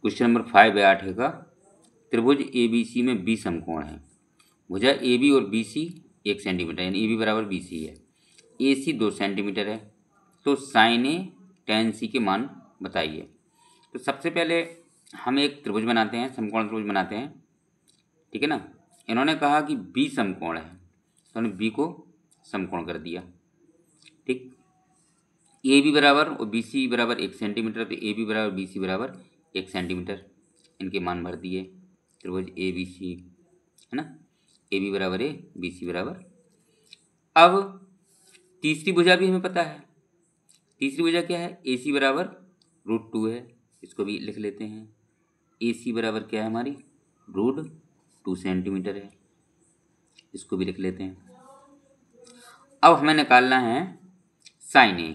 Question number 5 है 8 का। त्रिभुज ABC में 20 समकोण है। भुजा AB और BC 1 सेंटीमीटर यानी AB बराबर BC है। AC 2 सेंटीमीटर है। तो साइन A tan C के मान बताइए। तो सबसे पहले हम एक त्रिभुज बनाते हैं, समकोण त्रिभुज बनाते हैं, ठीक है ना। इन्होंने कहा कि B समकोण है तो हमने B को समकोण कर दिया, ठीक। AB बराबर और BC बराबर 1 सेंटीमीटर, तो AB बराबर BC बराबर 1 सेंटीमीटर, इनके मान भर दिए। त्रिभुज ABC है ना, AB बराबर A, BC बराबर। अब तीसरी भुजा भी हमें पता है। तीसरी भुजा क्या है? AC बराबर √2 है, इसको भी लिख लेते हैं। AC बराबर क्या है हमारी? √2 सेंटीमीटर है, इसको भी लिख लेते हैं। अब हमें निकालना है साइन A।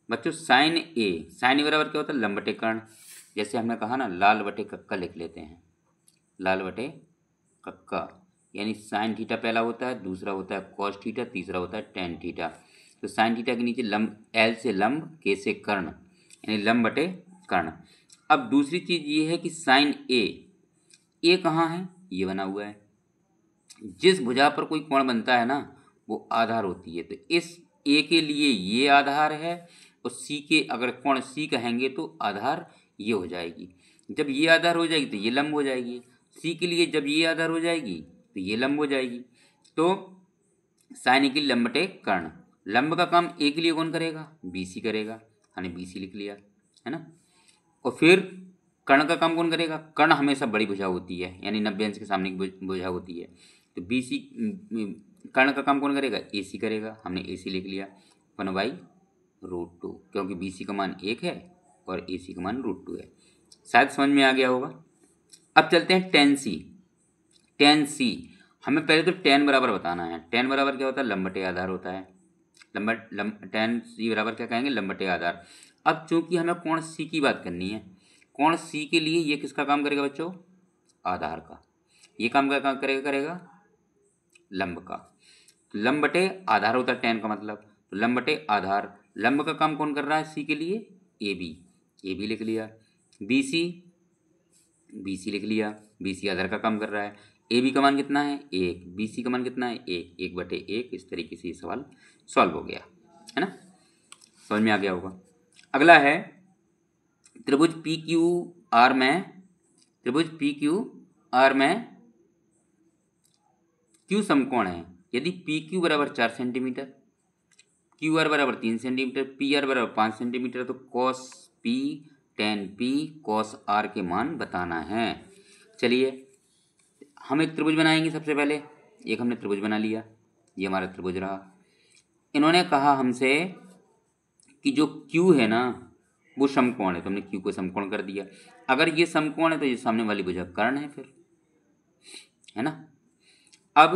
बच्चों साइन A बराबर क्या होता है? लंब बटे कर्ण। जैसे हमने कहा ना, लाल बटे कक्का लिख लेते हैं, लाल बटे कक्का, यानी साइन थीटा पहला होता है, दूसरा होता है कॉस थीटा, तीसरा होता है टेन थीटा। तो साइन थीटा के नीचे लंब, एल से लंब, के से कर्ण, यानी लंब बटे कर्ण। अब दूसरी चीज़ ये है कि साइन ए कहाँ है? ये बना हुआ है। जिस भुजा पर कोई कोण बनता है ना, वो आधार होती है। तो इस ए के लिए ये आधार है, और सी के अगर कोण सी कहेंगे तो आधार ये हो जाएगी। जब ये आधार हो जाएगी तो ये लंब हो जाएगी। सी के लिए जब ये आधार हो जाएगी तो ये लंब हो जाएगी। तो साइन ए के लिए लंब बटे कर्ण। लंब का काम ए के लिए कौन करेगा? BC करेगा, हमने BC लिख लिया, है ना। और फिर कर्ण का काम कौन करेगा? कर्ण हमेशा बड़ी भुजा होती है, यानी 90 अंश के सामने की भुजा होती है। तो BC कर्ण का काम कौन करेगा? AC करेगा, हमने AC लिख लिया 1/√2, क्योंकि BC का मान 1 है और AC का मान √2 है। शायद समझ में आ गया होगा। अब चलते हैं tan C। हमें पहले तो tan बराबर बताना है। tan बराबर क्या होता है? लंब बटे आधार होता है। tan C बराबर क्या कहेंगे? लंब बटे आधार। अब चूंकि हमें कोण C की बात करनी है, कोण C के लिए ये किसका काम करेगा बच्चों? आधार का। ये काम क्या करेगा? लंब का। तो लंब बटे आधार होता है tan का मतलब, तो लंब बटे आधार। लंब का काम कौन कर रहा है C के लिए? AB लिख लिया। BC लिख लिया, BC आधार का काम कर रहा है। AB का मान कितना है? 1। BC का मान कितना है? 1/1। इस तरीके से ये सवाल सॉल्व हो गया, है ना। समझ में आ गया होगा। अगला है त्रिभुज PQR में Q समकोण है। यदि PQ बराबर 4 सेंटीमीटर, QR बराबर 3 सेंटीमीटर, PR बराबर 5 सेंटीमीटर, तो cos P tan P cos R के मान बताना है। चलिए हम एक त्रिभुज बनाएंगे। सबसे पहले एक हमने त्रिभुज बना लिया, ये हमारा त्रिभुज रहा। इन्होंने कहा हमसे कि जो Q है ना वो समकोण है, तो हमने Q को समकोण कर दिया। अगर ये समकोण है तो ये सामने वाली भुजा कर्ण है फिर, है ना। अब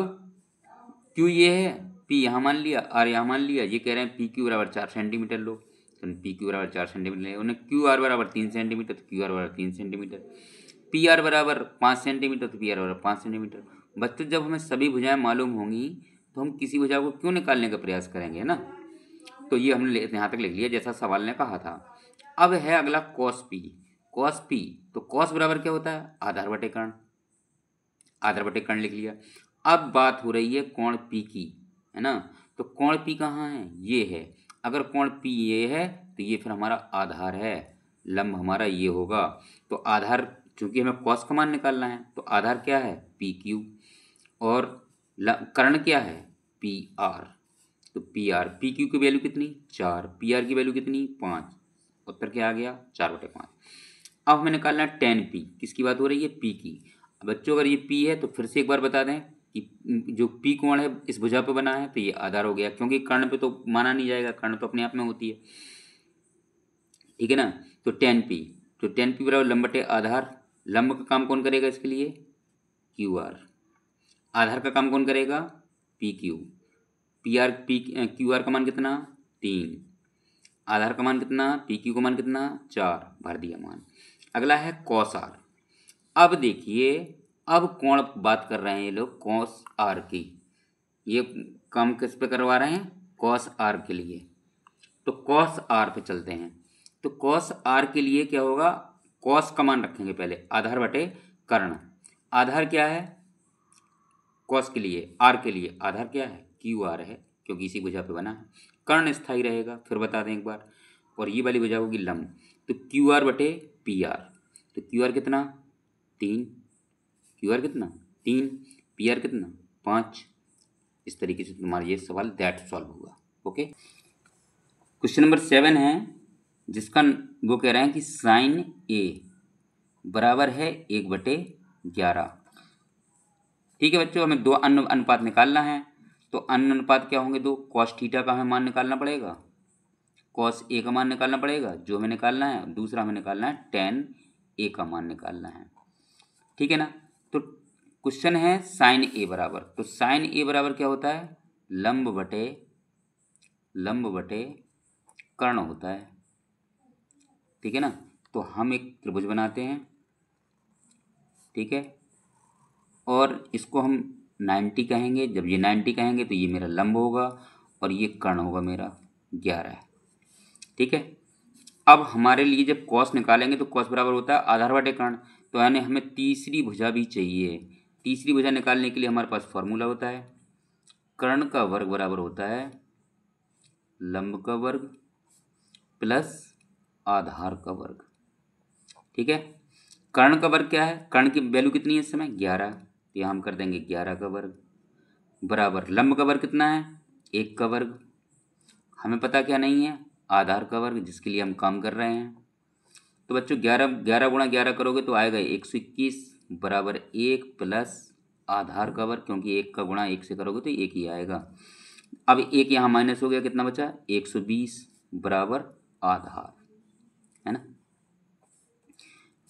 Q ये है, P यहाँ मान लिया, R यहाँ मान लिया। ये कह रहे हैं PQ बराबर 4 सेंटीमीटर लो, तो PQ बराबर 4 सेंटीमीटर ले। उन्हें QR बराबर 3 सेंटीमीटर, तो QR बराबर 3 सेंटीमीटर। PR बराबर 5 सेंटीमीटर, तो PR बराबर 5 सेंटीमीटर। बच्चों जब हमें सभी भुजाएं मालूम होंगी तो हम किसी भुजा को क्यों निकालने का प्रयास करेंगे, ना। तो ये हमने यहाँ तक लिख लिया जैसा सवाल ने कहा था। अब है अगला cos P। तो cos बराबर क्या होता है? आधार बटे कर्ण लिख लिया। अब बात हो रही है कोण P की, है ना। तो कोण P कहाँ है? ये है। अगर कोण P ये है तो ये फिर हमारा आधार है, लंब हमारा ये होगा। तो आधार, चूंकि हमें cos का मान निकालना है, तो आधार क्या है? PQ, और कर्ण क्या है? PR। तो PQ की वैल्यू कितनी? 4। PR की वैल्यू कितनी? 5। उत्तर क्या आ गया? 4/5। अब हमें निकालना है tan P। किसकी बात हो रही है? P की। बच्चों अगर ये P है तो फिर से एक बार बता दें कि जो P कोण है इस भुजा पे बना है, तो ये आधार हो गया, क्योंकि कर्ण पे तो माना नहीं जाएगा, कर्ण तो अपने आप में होती है, ठीक है ना। तो tan P बराबर लंब बटे आधार। लंब का काम कौन करेगा इसके लिए? QR। आधार का काम कौन करेगा? PQ। QR का मान कितना? 3। आधार का मान कितना? PQ का मान कितना? 4। भर दिया मान। अगला है cos R। अब देखिए, अब कौन बात कर रहे हैं ये लोग? cos R की। ये काम किस पे करवा रहे हैं? cos R के लिए। तो cos R पे चलते हैं। तो cos R के लिए क्या होगा? कॉस का मान रखेंगे पहले, आधार बटे कर्ण। आधार क्या है कॉस के लिए, आर के लिए आधार क्या है, क्यू आर है, क्योंकि इसी भुजा पे बना है। कर्ण स्थायी रहेगा, फिर बता दें एक बार। और ये वाली भुजा होगी लंब, तो क्यू आर बटे पी आर। तो क्यू आर कितना 3, क्यू आर कितना 3, पी आर कितना 5। इस तरीके से तुम्हारा ये सवाल दैट सॉल्व हुआ। ओके, क्वेश्चन नंबर 7 है, जिसका वो कह रहे हैं कि साइन ए बराबर है 1/11। ठीक है बच्चों, हमें दो अन्य अनुपात निकालना है। तो अन्य अनुपात क्या होंगे, दो। कॉस थीटा का हमें मान निकालना पड़ेगा, कॉस ए का मान निकालना पड़ेगा जो हमें निकालना है। दूसरा हमें निकालना है टेन ए का मान निकालना है। ठीक है ना। तो क्वेश्चन है साइन ए बराबर, तो साइन ए बराबर क्या होता है, लंब बटे कर्ण होता है। ठीक है ना। तो हम एक त्रिभुज बनाते हैं, ठीक है, और इसको हम 90 कहेंगे। जब ये 90 कहेंगे तो ये मेरा लंब होगा और ये कर्ण होगा मेरा 11। ठीक है। अब हमारे लिए जब कॉस निकालेंगे तो कॉस बराबर होता है आधार बटे कर्ण, तो यानी हमें तीसरी भुजा भी चाहिए। तीसरी भुजा निकालने के लिए हमारे पास फॉर्मूला होता है, कर्ण का वर्ग बराबर होता है लंब का वर्ग प्लस आधार का वर्ग। ठीक है। कर्ण का वर्ग क्या है, कर्ण की वैल्यू कितनी है इस समय 11, तो यहाँ हम कर देंगे 11 का वर्ग बराबर लंब का वर्ग कितना है 1 का वर्ग। हमें पता क्या नहीं है, आधार का वर्ग, जिसके लिए हम काम कर रहे हैं। तो बच्चों 11 गुणा 11 करोगे तो आएगा 121 बराबर 1 प्लस आधार का वर्ग, क्योंकि 1 का गुणा 1 से करोगे तो 1 ही आएगा। अब 1 यहाँ माइनस हो गया, कितना बचा 120 बराबर आधार, है ना,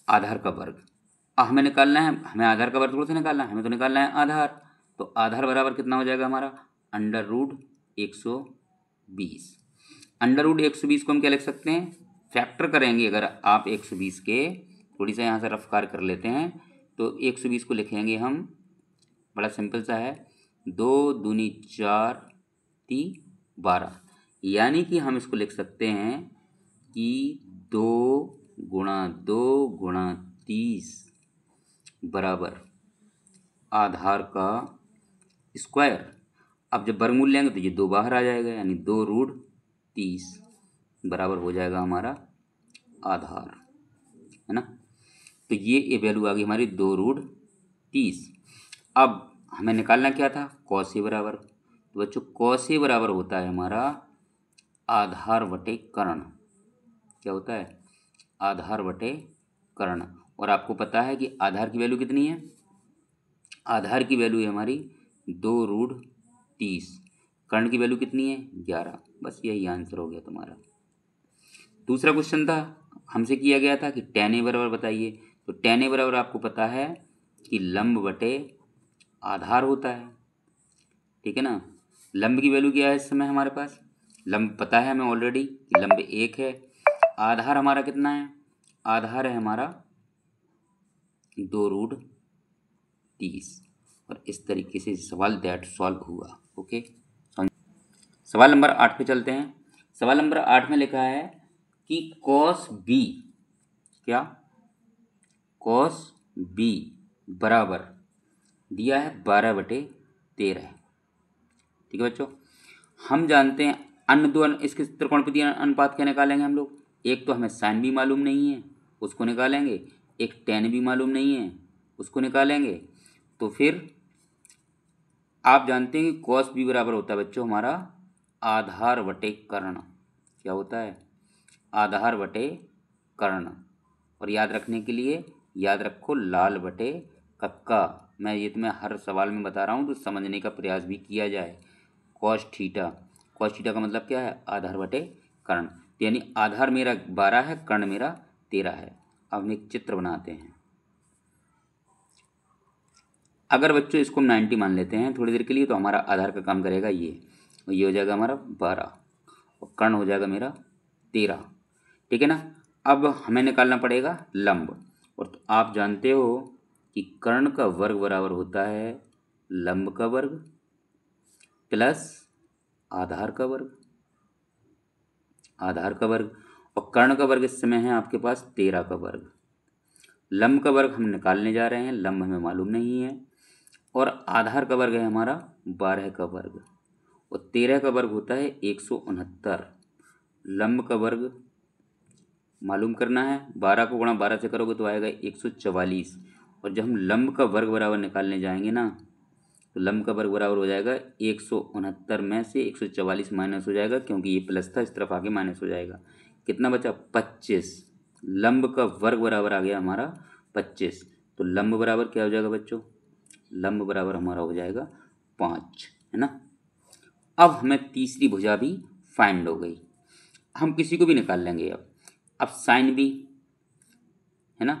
आधार का वर्ग। अब हमें निकालना है, हमें आधार का वर्ग थोड़ा सा निकालना है, हमें तो निकालना है आधार। तो आधार बराबर कितना हो जाएगा हमारा √120। √120 को हम क्या लिख सकते हैं, फैक्टर करेंगे। अगर आप 120 के थोड़ी सा यहाँ से रफ कार कर लेते हैं तो 120 को लिखेंगे हम, बड़ा सिंपल सा है, 2 दूनी 4 ती 12, यानी कि हम इसको लिख सकते हैं कि 2 गुणा 2 गुणा 30 बराबर आधार का स्क्वायर। अब जब वर्गमूल लेंगे तो ये 2 बाहर आ जाएगा, यानी 2√30 बराबर हो जाएगा हमारा आधार, है ना। तो ये वैल्यू आ गई हमारी 2√30। अब हमें निकालना क्या था, कॉस ए बराबर। तो बच्चों कॉस ए बराबर होता है हमारा आधार बटे कर्ण। क्या होता है, आधार बटे कर्ण। और आपको पता है कि आधार की वैल्यू कितनी है, आधार की वैल्यू है हमारी 2√30, कर्ण की वैल्यू कितनी है 11। बस यही आंसर हो गया तुम्हारा। दूसरा क्वेश्चन था, हमसे किया गया था कि tan ए बराबर बताइए। तो tan ए बराबर आपको पता है कि लंब बटे आधार होता है। ठीक है ना। लंब की वैल्यू क्या है इस समय हमारे पास, लंब पता है हमें ऑलरेडी कि लंब 1 है। आधार हमारा कितना है, आधार है हमारा 2√30। और इस तरीके से सवाल दैट सॉल्व हुआ। ओके, सवाल नंबर 8 पे चलते हैं। सवाल नंबर 8 में लिखा है कि cos b, क्या cos b बराबर दिया है 12/13। ठीक है बच्चों, हम जानते हैं अन्य दो इसके त्रिकोणमितीय अनुपात क्या निकालेंगे हम लोग। एक तो हमें साइन भी मालूम नहीं है, उसको निकालेंगे। एक tan भी मालूम नहीं है, उसको निकालेंगे। तो फिर आप जानते हैं कि cos b बराबर होता है बच्चों हमारा आधार बटे कर्ण। क्या होता है, आधार बटे कर्ण। और याद रखने के लिए याद रखो लाल बटे कक्का। मैं ये तुम्हें हर सवाल में बता रहा हूँ तो समझने का प्रयास भी किया जाए। कॉस थीटा, कॉस थीटा का मतलब क्या है, आधार बटे कर्ण। यानी आधार मेरा 12 है, कर्ण मेरा 13 है। अब हम एक चित्र बनाते हैं। अगर बच्चों इसको हम 90 मान लेते हैं थोड़ी देर के लिए, तो हमारा आधार का काम करेगा ये, और ये हो जाएगा हमारा 12 और कर्ण हो जाएगा मेरा 13। ठीक है ना। अब हमें निकालना पड़ेगा लंब। और तो आप जानते हो कि कर्ण का वर्ग बराबर होता है लंब का वर्ग प्लस आधार का वर्ग, आधार का वर्ग। और कर्ण का वर्ग इस समय है आपके पास 13 का वर्ग। लंब का वर्ग हम निकालने जा रहे हैं, लंब हमें मालूम नहीं है, और आधार का वर्ग है हमारा 12 का वर्ग, और 13 का वर्ग होता है 169। लंब का वर्ग मालूम करना है, 12 को गुणा 12 से करोगे तो आएगा 144, और जब हम लंब का वर्ग बराबर निकालने जाएंगे ना, तो लंब का वर्ग बराबर हो जाएगा 169 में से 144 माइनस हो जाएगा, क्योंकि ये प्लस था, इस तरफ आके माइनस हो जाएगा। कितना बचा? 25। लंब का वर्ग बराबर आ गया हमारा 25। तो लंब बराबर क्या हो जाएगा बच्चों? लंब बराबर हमारा हो जाएगा 5, है ना। अब हमें तीसरी भुजा भी फाइंड हो गई, हम किसी को भी निकाल लेंगे। अब साइन बी, है ना,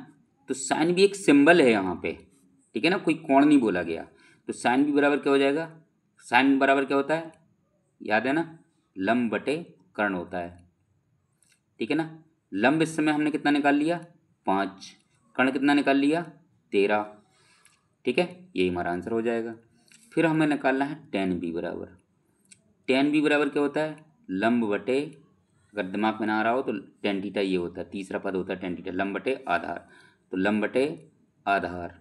तो साइन बी एक सिंबल है यहाँ पे, ठीक है ना, कोई कोण नहीं बोला गया। तो साइन बी बराबर क्या हो जाएगा? साइन बराबर क्या होता है? याद है ना, लंब बटे कर्ण होता है, ठीक है ना। लंब इस समय हमने कितना निकाल लिया? 5। कर्ण कितना निकाल लिया? 13, ठीक है, यही हमारा आंसर हो जाएगा। फिर हमें निकालना है टेन बी बराबर। टेन बी बराबर क्या होता है? लंब बटे, अगर दिमाग में ना आ रहा हो तो टेन थीटा ये होता है, तीसरा पद होता है टेन थीटा, लंब बटे आधार। तो लंब बटे आधार,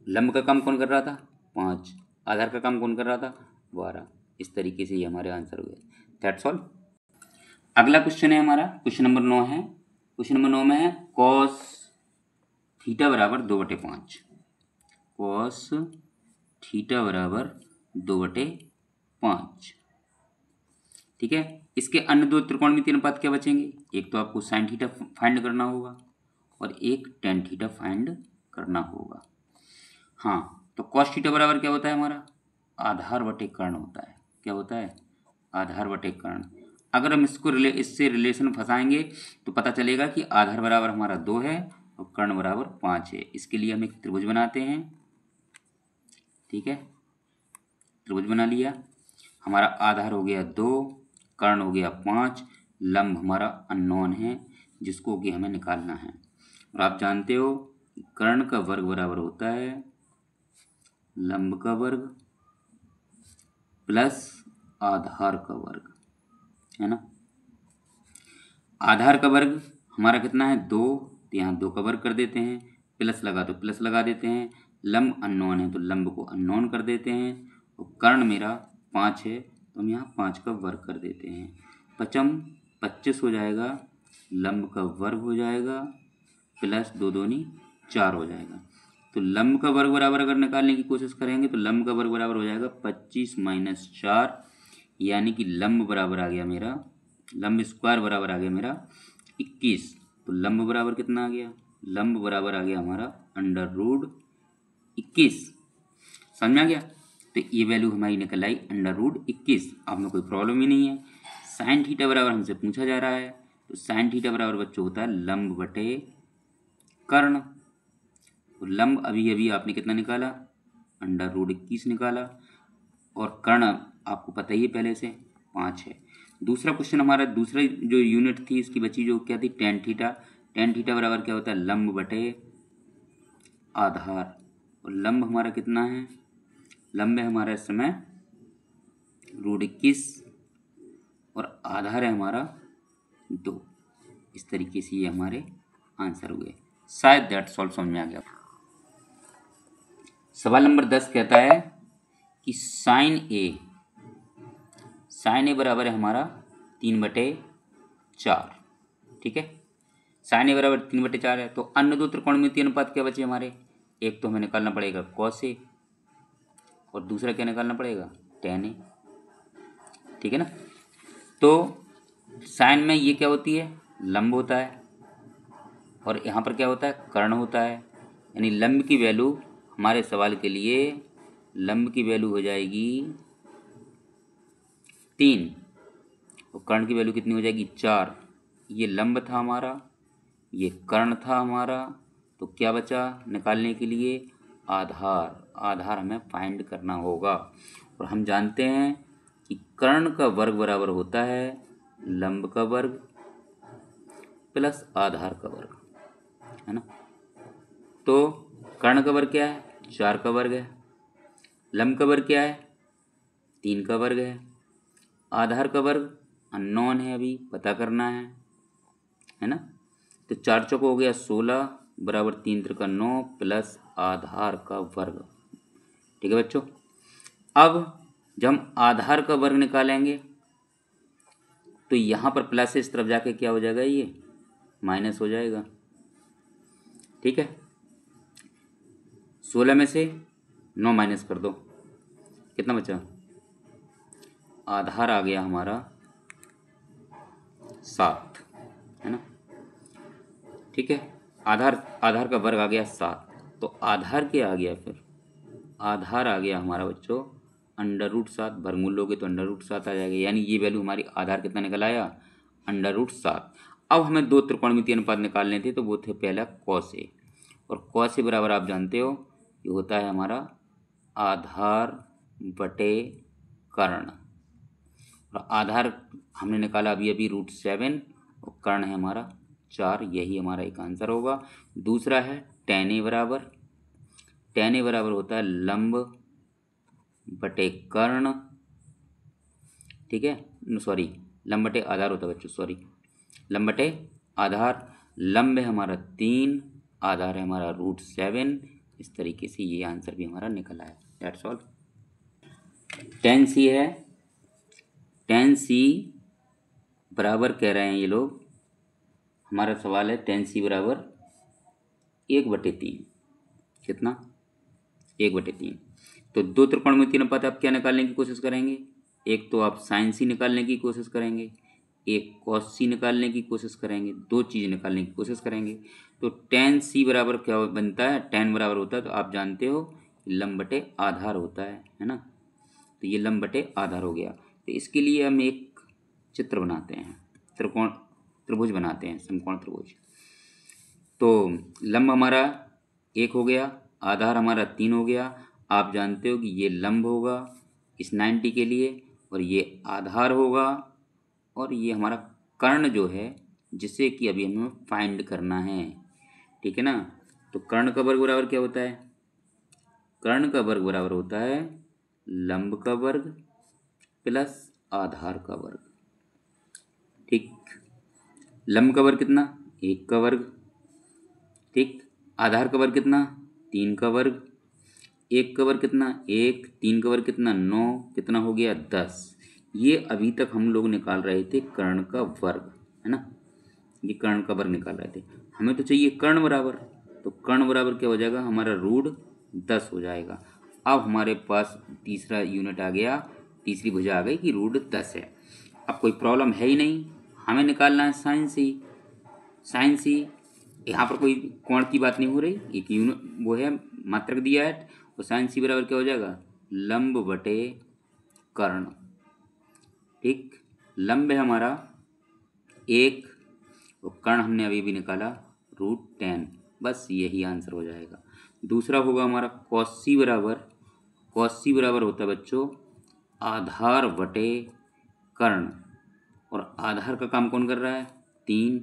लंब का काम कौन कर रहा था? 5, आधार का काम कौन कर रहा था? 12। इस तरीके से ये हमारे आंसर हुए। That's all. अगला क्वेश्चन है हमारा, क्वेश्चन नंबर 9 है। क्वेश्चन नंबर 9 में है कॉस थीटा बराबर 2/5। कॉस थीटा बराबर 2/5, ठीक है। इसके अन्य दो त्रिकोणमितीय अनुपात क्या बचेंगे? एक तो आपको साइन थीटा फाइंड करना होगा, और एक टेन थीटा फाइंड करना होगा। हाँ, तो कॉस थीटा बराबर क्या होता है हमारा? आधार बटे कर्ण होता है। क्या होता है? आधार बटे कर्ण। अगर हम इसको इससे रिलेशन फंसाएंगे तो पता चलेगा कि आधार बराबर हमारा 2 है और कर्ण बराबर 5 है। इसके लिए हम एक त्रिभुज बनाते हैं, ठीक है, त्रिभुज बना लिया। हमारा आधार हो गया 2, कर्ण हो गया 5, लंब हमारा अननोन है जिसको कि हमें निकालना है। और आप जानते हो कि कर्ण का वर्ग बराबर होता है लंब का वर्ग प्लस आधार का वर्ग, है ना। आधार का वर्ग हमारा कितना है? 2, तो यहाँ 2 का वर्ग कर देते हैं, प्लस लगा तो प्लस लगा देते हैं, लंब अननोन है तो लंब को अननोन कर देते हैं, और कर्ण मेरा 5 है तो हम यहाँ 5 का वर्ग कर देते हैं। 5 25 हो जाएगा, लंब का वर्ग हो जाएगा, प्लस 2 दूनी 4 हो जाएगा। तो लंब का वर्ग बराबर अगर निकालने की कोशिश करेंगे तो लंब का वर्ग बराबर हो जाएगा 25 - 4, यानी कि लंब बराबर आ गया मेरा, लंब स्क्वायर बराबर आ गया मेरा 21। तो लंब बराबर कितना आ गया? लंब बराबर आ गया हमारा √21। समझ में आ गया? तो ये वैल्यू हमारी निकल आई √21। अब में कोई प्रॉब्लम ही नहीं है। साइन थीटा बराबर हमसे पूछा जा रहा है, तो साइन थीटा बराबर बच्चों होता है लंब बटे कर्ण। तो लंब अभी अभी आपने कितना निकाला? √21 निकाला, और कर्ण आपको पता ही है पहले से 5 है। दूसरा क्वेश्चन हमारा, दूसरा जो यूनिट थी इसकी बची जो क्या थी? Tan theta. टेन थीटा बराबर क्या होता है? लंब बटे आधार। और लंब हमारा कितना है? लंब है हमारा इस समय √21, और आधार है हमारा 2। इस तरीके से ये हमारे आंसर हुए। शायद दैट सॉल्व समझ में आ गया। सवाल नंबर 10 कहता है कि साइन ए बराबर है हमारा 3/4, ठीक है। साइन ए बराबर 3/4 है, तो अन्य दो त्रिकोणमितीय अनुपात क्या बचे हमारे? एक तो हमें निकालना पड़ेगा कॉस ए, और दूसरा क्या निकालना पड़ेगा? टेन ए, ठीक है ना। तो साइन में ये क्या होती है? लंब होता है, और यहाँ पर क्या होता है? कर्ण होता है। यानी लंब की वैल्यू हमारे सवाल के लिए, लंब की वैल्यू हो जाएगी 3, और कर्ण की वैल्यू कितनी हो जाएगी? 4। ये लंब था हमारा, ये कर्ण था हमारा, तो क्या बचा निकालने के लिए? आधार। आधार हमें फाइंड करना होगा, और हम जानते हैं कि कर्ण का वर्ग बराबर होता है लंब का वर्ग प्लस आधार का वर्ग, है ना। तो कर्ण का वर्ग क्या है? 4 का वर्ग है। लंब का वर्ग क्या है? 3 का वर्ग है। आधार का वर्ग अननोन है, अभी पता करना है ना। तो 4 चौको हो गया 16 बराबर 3 त्रिका 9 प्लस आधार का वर्ग। ठीक है बच्चों, अब जब हम आधार का वर्ग निकालेंगे तो यहाँ पर प्लस इस तरफ जाके क्या हो जाएगा, ये माइनस हो जाएगा। ठीक है, 16 में से 9 माइनस कर दो, कितना बचा, आधार आ गया हमारा 7, है ना। ठीक है, आधार का वर्ग आ गया 7, तो आधार क्या आ गया फिर, आधार आ गया हमारा बच्चों √7, वर्गमूल लोगे तो √7 आ जाएगा, यानी ये वैल्यू हमारी आधार कितना निकल आया, √7। अब हमें दो त्रिकोणमितीय अनुपात निकालने थे, तो वो थे पहला cos A, और cos A बराबर आप जानते हो ये होता है हमारा आधार बटे कर्ण, और आधार हमने निकाला अभी अभी √7 और कर्ण है हमारा 4, यही हमारा एक आंसर होगा। दूसरा है tan A बराबर होता है लंब बटे कर्ण। ठीक है, सॉरी लंब बटे आधार होता है बच्चों, सॉरी लंब बटे आधार। लंब है हमारा 3, आधार है हमारा √7। इस तरीके से ये आंसर भी हमारा निकल आया। That's all. tan C है, tan C बराबर कह रहे हैं ये लोग, हमारा सवाल है tan C बराबर 1/3, कितना, 1/3। तो दो त्रिकोणमितीय अनुपात आप क्या निकालने की कोशिश करेंगे, एक तो आप sin C निकालने की कोशिश करेंगे, एक cos C निकालने की कोशिश करेंगे, दो चीज़ निकालने की कोशिश करेंगे। तो tan C बराबर क्या बनता है, tan बराबर होता है तो आप जानते हो लंब बटे आधार होता है ना। तो ये लंब बटे आधार हो गया। तो इसके लिए हम एक चित्र बनाते हैं, त्रिभुज बनाते हैं, समकोण त्रिभुज। तो लंब हमारा 1 हो गया, आधार हमारा 3 हो गया। आप जानते हो कि ये लंब होगा इस 90 के लिए, और ये आधार होगा, और ये हमारा कर्ण जो है जिसे कि अभी हमें फाइंड करना है। ठीक है ना। तो कर्ण का वर्ग बराबर क्या होता है, कर्ण का वर्ग बराबर होता है लंब का वर्ग प्लस आधार का वर्ग। ठीक, लंब का वर्ग कितना, 1 का वर्ग। ठीक, आधार का वर्ग कितना, 3 का वर्ग। 1 का वर्ग कितना, 1, 3 का वर्ग कितना, 9, कितना हो गया 10। ये अभी तक हम लोग निकाल रहे थे कर्ण का वर्ग, है ना। ये कर्ण का वर्ग निकाल रहे थे, हमें तो चाहिए कर्ण बराबर। तो कर्ण बराबर क्या हो जाएगा हमारा √10 हो जाएगा। अब हमारे पास तीसरा यूनिट आ गया, तीसरी भुजा आ गई कि √10 है। अब कोई प्रॉब्लम है ही नहीं, हमें निकालना है साइन सी। यहाँ पर कोई कोण की बात नहीं हो रही, एक यूनिट वो है मात्रक दिया है, और साइन सी बराबर क्या हो जाएगा लंब बटे कर्ण। ठीक, लंब है हमारा 1 और कर्ण हमने अभी भी निकाला √10, बस यही आंसर हो जाएगा। दूसरा होगा हमारा cos C बराबर होता है बच्चों आधार बटे कर्ण, और आधार का काम कौन कर रहा है 3,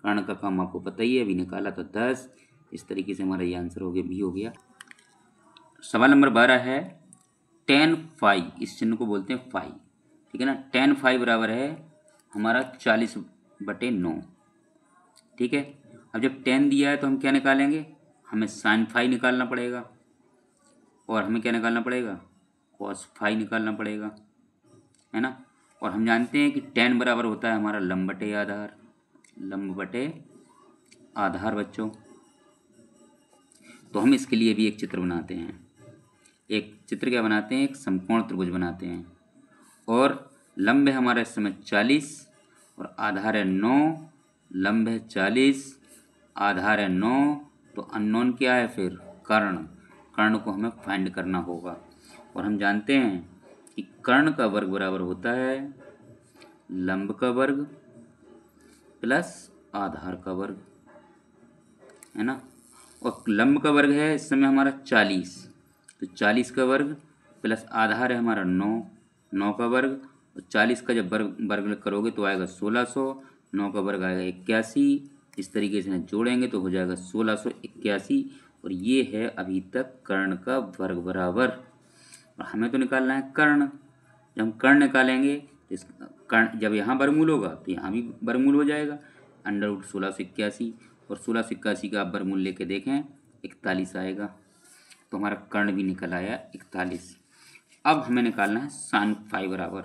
कर्ण का काम आपको पता ही है, अभी निकाला तो 10। इस तरीके से हमारा ये आंसर हो गया, भी हो गया। सवाल नंबर 12 है tan phi, इस चिन्ह को बोलते हैं फाई। ठीक है ना, tan phi बराबर है हमारा 40/9। ठीक है, अब जब tan दिया है तो हम क्या निकालेंगे, हमें sin phi निकालना पड़ेगा, और हमें क्या निकालना पड़ेगा cos phi निकालना पड़ेगा, है ना। और हम जानते हैं कि tan बराबर होता है हमारा लंब बटे आधार बच्चों। तो हम इसके लिए भी एक चित्र बनाते हैं, एक चित्र क्या बनाते हैं, एक समकोण त्रिभुज बनाते हैं, और लंब है हमारा इस समय 40 और आधार है 9। लंब है 40, आधार है 9, तो अननोन क्या है फिर कर्ण को हमें फाइंड करना होगा। और हम जानते हैं कि कर्ण का वर्ग बराबर होता है लंब का वर्ग प्लस आधार का वर्ग, है ना। और लंब का वर्ग है इस समय हमारा 40, तो 40 का वर्ग प्लस आधार है हमारा 9 का वर्ग, और 40 का जब वर्ग करोगे तो आएगा 1600, 9 का वर्ग आएगा 81। इस तरीके से जोड़ेंगे तो हो जाएगा 1681, और ये है अभी तक कर्ण का वर्ग बराबर। और हमें तो निकालना है कर्ण। जब हम कर्ण निकालेंगे तो इस कर्ण जब यहाँ वर्गमूल होगा तो यहाँ भी वर्गमूल हो जाएगा, √1681 और 1681 का आप वर्गमूल लेके देखें 41 आएगा। तो हमारा कर्ण भी निकल आया 41। अब हमें निकालना है साइन फाई बराबर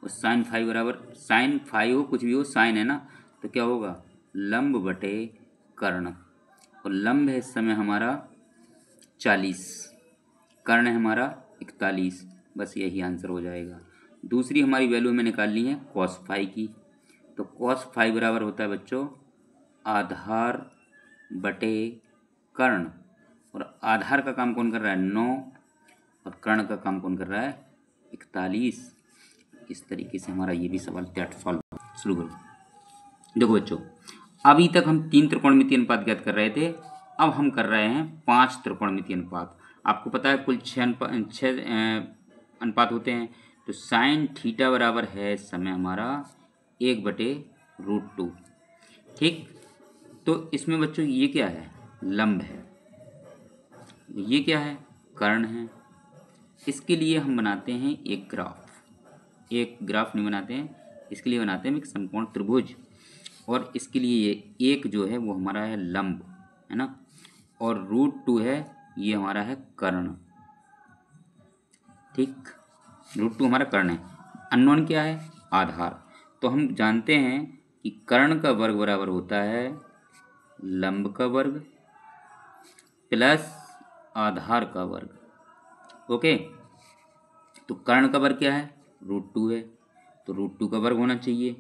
और साइन फाई हो कुछ भी हो, साइन है ना, तो क्या होगा लंब बटे कर्ण, और लंब है इस समय हमारा 40, कर्ण है हमारा 41। बस यही आंसर हो जाएगा। दूसरी हमारी वैल्यू हमें निकालनी है कॉस फाई की। तो कॉस फाई बराबर होता है बच्चों आधार बटे कर्ण, और आधार का काम कौन कर रहा है 9 और कर्ण का काम कौन कर रहा है 41। इस तरीके से हमारा ये भी सवाल टेट सॉल्व शुरू करो। देखो बच्चों, अभी तक हम 3 त्रिकोणमितीय अनुपात ज्ञात कर रहे थे, अब हम कर रहे हैं 5 त्रिकोणमितीय अनुपात। आपको पता है कुल 6 अनुपात होते हैं। तो साइन थीटा बराबर है इस समय हमारा 1/√2। ठीक, तो इसमें बच्चों ये क्या है लंब है, ये क्या है कर्ण है। इसके लिए हम बनाते हैं एक ग्राफ नहीं बनाते हैं, इसके लिए बनाते हैं एक समकोण त्रिभुज, और इसके लिए ये एक जो है वो हमारा है लंब, है ना, और √2 है ये हमारा है कर्ण। ठीक, √2 हमारा कर्ण है। अननोन क्या है आधार। तो हम जानते हैं कि कर्ण का वर्ग बराबर होता है लंब का वर्ग प्लस आधार का वर्ग। ओके, तो कर्ण का वर्ग क्या है √2 है, तो √2 का वर्ग होना चाहिए।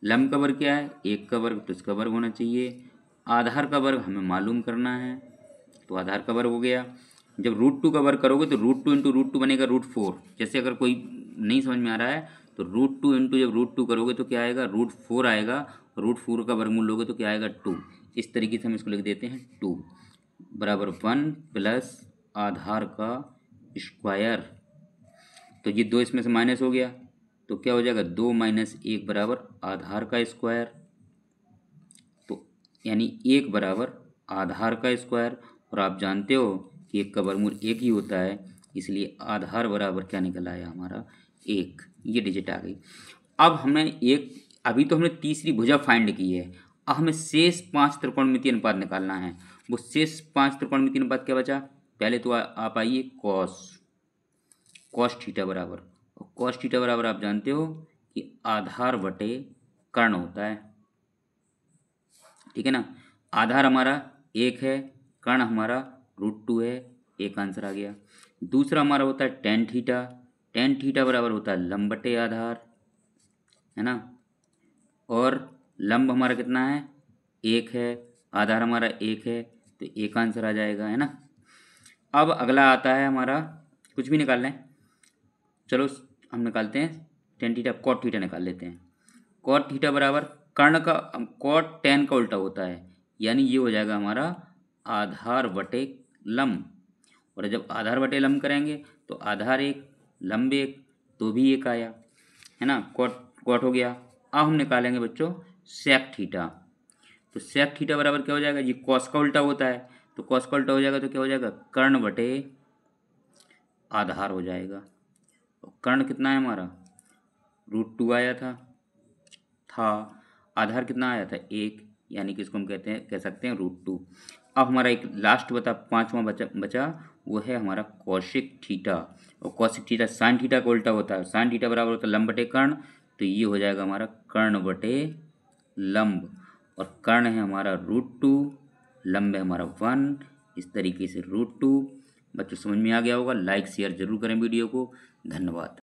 लंब का वर्ग क्या है 1 का वर्ग, तो इसका वर्ग होना चाहिए। आधार का वर्ग हमें मालूम करना है, तो आधार का वर्ग हो गया। जब √2 का वर्ग करोगे तो √2 इंटू √2 बनेगा √4। जैसे अगर कोई नहीं समझ में आ रहा है तो √2 इंटू जब √2 करोगे तो क्या आएगा √4 आएगा, और √4 का वर्गमूल लोगे तो क्या आएगा 2। इस तरीके से हम इसको लिख देते हैं 2 बराबर 1 प्लस आधार का स्क्वायर। तो ये 2 इसमें से माइनस हो गया, तो क्या हो जाएगा 2 - 1 बराबर आधार का स्क्वायर। तो यानी 1 बराबर आधार का स्क्वायर, और आप जानते हो कि 1 का वर्गमूल 1 ही होता है, इसलिए आधार बराबर क्या निकल आया हमारा 1। ये डिजिट आ गई। अब अभी तो हमने तीसरी भुजा फाइंड की है, अब हमें शेष 5 त्रिकोणमितीय अनुपात निकालना है। वो शेष 5 त्रिकोणमितीय अनुपात क्या बचा, पहले तो आप आइए कॉस थीटा बराबर, और कॉस थीटा बराबर आप जानते हो कि आधार बटे कर्ण होता है। ठीक है ना, आधार हमारा 1 है, कर्ण हमारा √2 है, एक आंसर आ गया। दूसरा हमारा होता है टेन थीटा बराबर होता है लंब बटे आधार, है ना, और लंब हमारा कितना है 1 है, आधार हमारा 1 है, तो एक आंसर आ जाएगा, है ना। अब अगला आता है हमारा, कुछ भी निकाल लें, चलो हम निकालते हैं टेन थीटा, कॉट थीटा निकाल लेते हैं। कॉट थीटा बराबर कर्ण का कॉट टेन का उल्टा होता है, यानी ये हो जाएगा हमारा आधार बटे लंब, और जब आधार बटे लंब करेंगे तो आधार 1 लंब 1, तो भी 1 आया, है ना, कॉट हो गया। अब हम निकालेंगे बच्चों सेक थीटा। तो सेक थीटा बराबर क्या हो जाएगा, ये कॉस का उल्टा होता है, तो कॉस का उल्टा हो जाएगा तो क्या हो जाएगा कर्ण बटे आधार हो जाएगा। कर्ण कितना है हमारा √2 आया था, आधार कितना आया था 1, यानी कि इसको हम कह सकते हैं √2। अब हमारा एक लास्ट पांचवा बचा वो है हमारा कौशिक थीटा, और कौशिक थीटा साइन थीटा का उल्टा होता है। साइन थीटा बराबर होता है लंब बटे कर्ण, तो ये हो जाएगा हमारा कर्ण बटे लंब, और कर्ण है हमारा √2, लंब है हमारा 1। इस तरीके से √2। बच्चों समझ में आ गया होगा, लाइक शेयर जरूर करें वीडियो को। धन्यवाद।